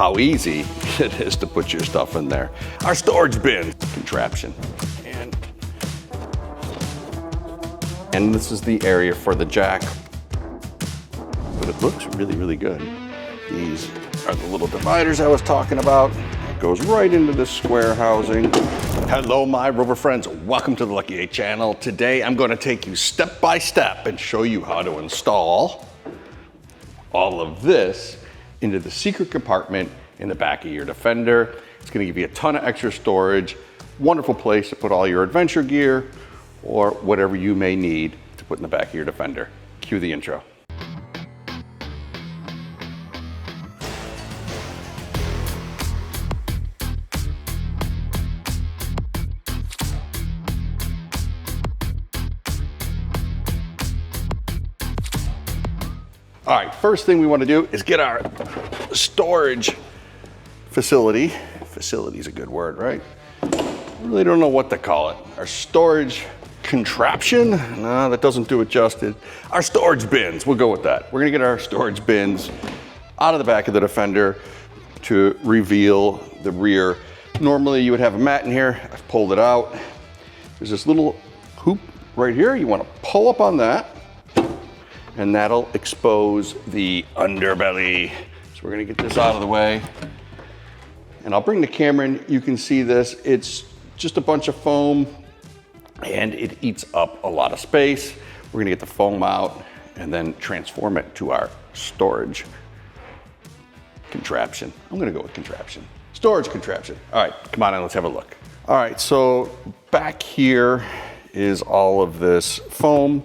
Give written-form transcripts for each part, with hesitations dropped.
how easy it is to put your stuff in there. Our storage bin contraption. And this is the area for the jack. But it looks really, really good. These are the little dividers I was talking about. It goes right into this square housing. Hello, my rover friends. Welcome to the Lucky 8 channel. Today, I'm going to take you step by step and show you how to install all of this into the secret compartment in the back of your Defender. It's going to give you a ton of extra storage. Wonderful place to put all your adventure gear or whatever you may need to put in the back of your Defender. Cue the intro. All right, first thing we want to do is get our storage facility. Facility is a good word, right? I really don't know what to call it. Our storage contraption? No, that doesn't do it justice. Our storage bins, we'll go with that. We're gonna get our storage bins out of the back of the Defender to reveal the rear. Normally you would have a mat in here. I've pulled it out. There's this little hoop right here. You want to pull up on that, and that'll expose the underbelly. So we're gonna get this out of the way. And I'll bring the camera in, you can see this. It's just a bunch of foam and it eats up a lot of space. We're gonna get the foam out and then transform it to our storage contraption. I'm gonna go with contraption. Storage contraption. All right, come on in, let's have a look. All right, so back here is all of this foam,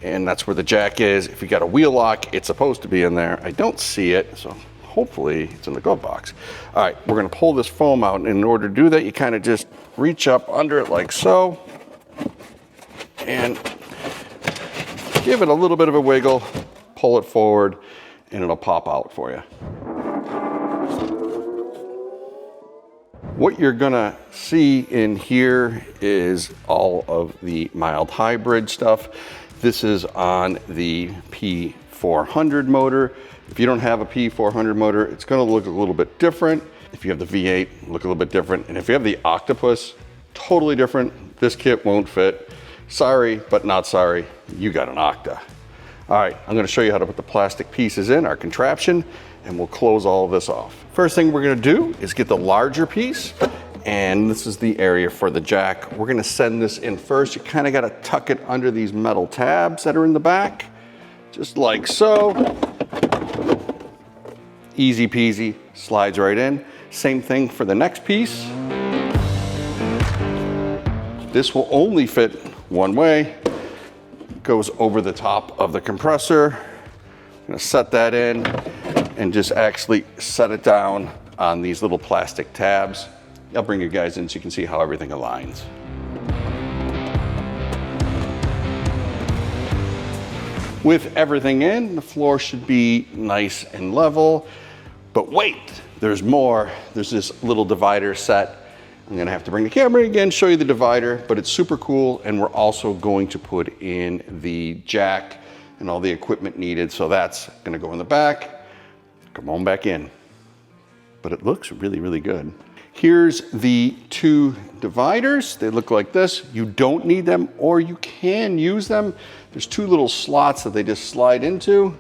and that's where the jack is. If you got a wheel lock, it's supposed to be in there. I don't see it, so hopefully it's in the glove box. All right, we're gonna pull this foam out, and in order to do that, you kind of just reach up under it like so, and give it a little bit of a wiggle, pull it forward, and it'll pop out for you. What you're gonna see in here is all of the mild hybrid stuff. This is on the P400 motor. If you don't have a P400 motor, it's gonna look a little bit different. If you have the V8, look a little bit different. And if you have the Octopus, totally different. This kit won't fit. Sorry, but not sorry, you got an Octa. All right, I'm gonna show you how to put the plastic pieces in, our contraption, and we'll close all of this off. First thing we're gonna do is get the larger piece, and this is the area for the jack. We're gonna send this in first. You kinda gotta tuck it under these metal tabs that are in the back, just like so. Easy peasy, slides right in. Same thing for the next piece. This will only fit one way. Goes over the top of the compressor. I'm gonna set that in and just actually set it down on these little plastic tabs. I'll bring you guys in so you can see how everything aligns. With everything in, the floor should be nice and level. But wait, there's more. There's this little divider set. I'm gonna have to bring the camera again, show you the divider, but it's super cool. And we're also going to put in the jack and all the equipment needed. So that's gonna go in the back. Come on back in. But it looks really, really good. Here's the two dividers. They look like this. You don't need them, or you can use them. There's two little slots that they just slide into.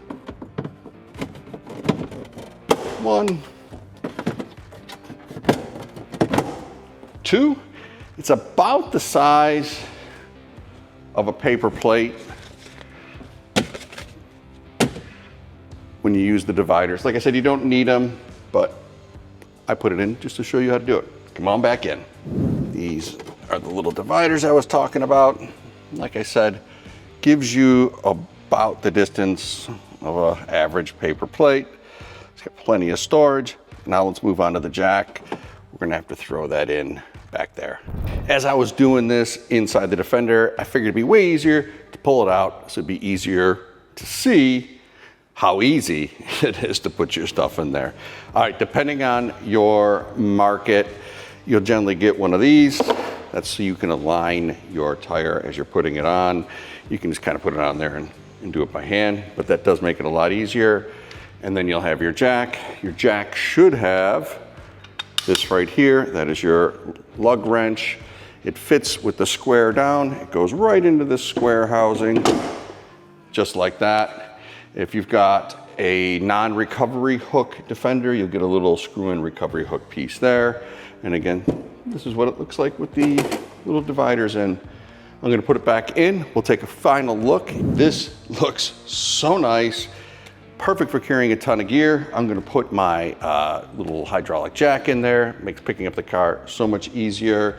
One, two. It's about the size of a paper plate when you use the dividers. Like I said, you don't need them, but I put it in just to show you how to do it. Come on back in. These are the little dividers I was talking about. Like I said, gives you about the distance of an average paper plate. It's got plenty of storage. Now let's move on to the jack. We're gonna have to throw that in back there. As I was doing this inside the Defender, I figured it'd be way easier to pull it out, so it'd be easier to see how easy it is to put your stuff in there. All right, depending on your market, you'll generally get one of these. That's so you can align your tire as you're putting it on. You can just kind of put it on there and do it by hand, but that does make it a lot easier. And then you'll have your jack. Your jack should have this right here. That is your lug wrench. It fits with the square down. It goes right into this square housing, just like that. If you've got a non-recovery hook defender, you'll get a little screw-in recovery hook piece there. And again, this is what it looks like with the little dividers in. I'm gonna put it back in. We'll take a final look. This looks so nice. Perfect for carrying a ton of gear. I'm gonna put my little hydraulic jack in there. Makes picking up the car so much easier.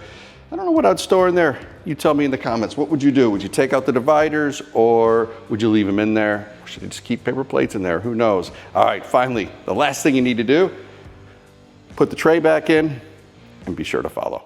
I don't know what I'd store in there. You tell me in the comments. What would you do? Would you take out the dividers or would you leave them in there? Or should you just keep paper plates in there? Who knows? All right, finally, the last thing you need to do, put the tray back in and be sure to follow.